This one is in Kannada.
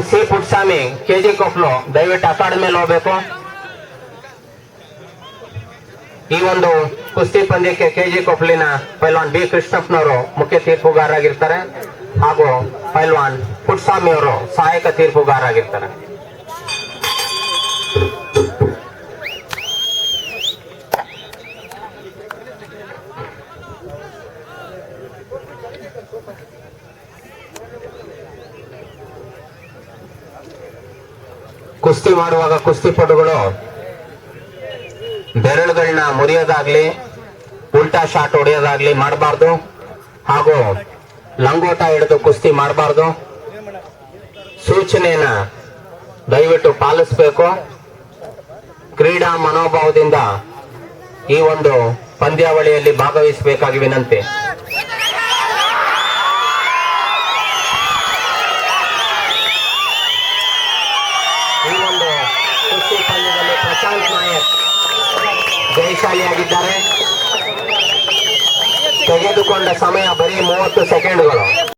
ಪೈಲ್ವಾನ್ ಸಿ ಪುಟ್ಸ್ವಾಮಿ ಕೆಜಿ ಕೊಪ್ಲು ದಯವಿಟ್ಟು ಅಕಾಡೆಮಿಯಲ್ಲಿ ಹೋಗ್ಬೇಕು. ಈ ಒಂದು ಕುಸ್ತಿ ಪಂದ್ಯಕ್ಕೆ ಕೆಜಿ ಕೊಪ್ಲಿನ ಪೈಲ್ವಾನ್ ಬಿ ಕೃಷ್ಣಪ್ಪನವರು ಮುಖ್ಯ ತೀರ್ಪುಗಾರರಾಗಿರ್ತಾರೆ ಹಾಗೂ ಪೈಲ್ವಾನ್ ಪುಟ್ಸ್ವಾಮಿ ಅವರು ಸಹಾಯಕ ತೀರ್ಪುಗಾರರಾಗಿರ್ತಾರೆ. ಕುಸ್ತಿ ಮಾಡುವಾಗ ಕುಸ್ತಿಪಟುಗಳು ಬೆರಳುಗಳನ್ನ ಮುರಿಯೋದಾಗ್ಲಿ ಉಲ್ಟಾ ಶಾಟ್ ಹೊಡೆಯೋದಾಗ್ಲಿ ಮಾಡಬಾರ್ದು ಹಾಗೂ ಲಂಗೋಟ ಹಿಡಿದು ಕುಸ್ತಿ ಮಾಡಬಾರ್ದು. ಸೂಚನೆಯನ್ನ ದಯವಿಟ್ಟು ಪಾಲಿಸಬೇಕು. ಕ್ರೀಡಾ ಮನೋಭಾವದಿಂದ ಈ ಒಂದು ಪಂದ್ಯಾವಳಿಯಲ್ಲಿ ಭಾಗವಹಿಸಬೇಕಾಗಿ ವಿನಂತಿ. ಈ ಒಂದು ಕುಸ್ತಿ ಪಂದ್ಯದಲ್ಲಿ ಪ್ರಶಾಂತ್ ನಾಯಕ್ ಜಯಶಾಲಿಯಾಗಿದ್ದಾರೆ. ತೆಗೆದುಕೊಂಡ ಸಮಯ ಬರೀ 30 ಸೆಕೆಂಡ್ಗಳು.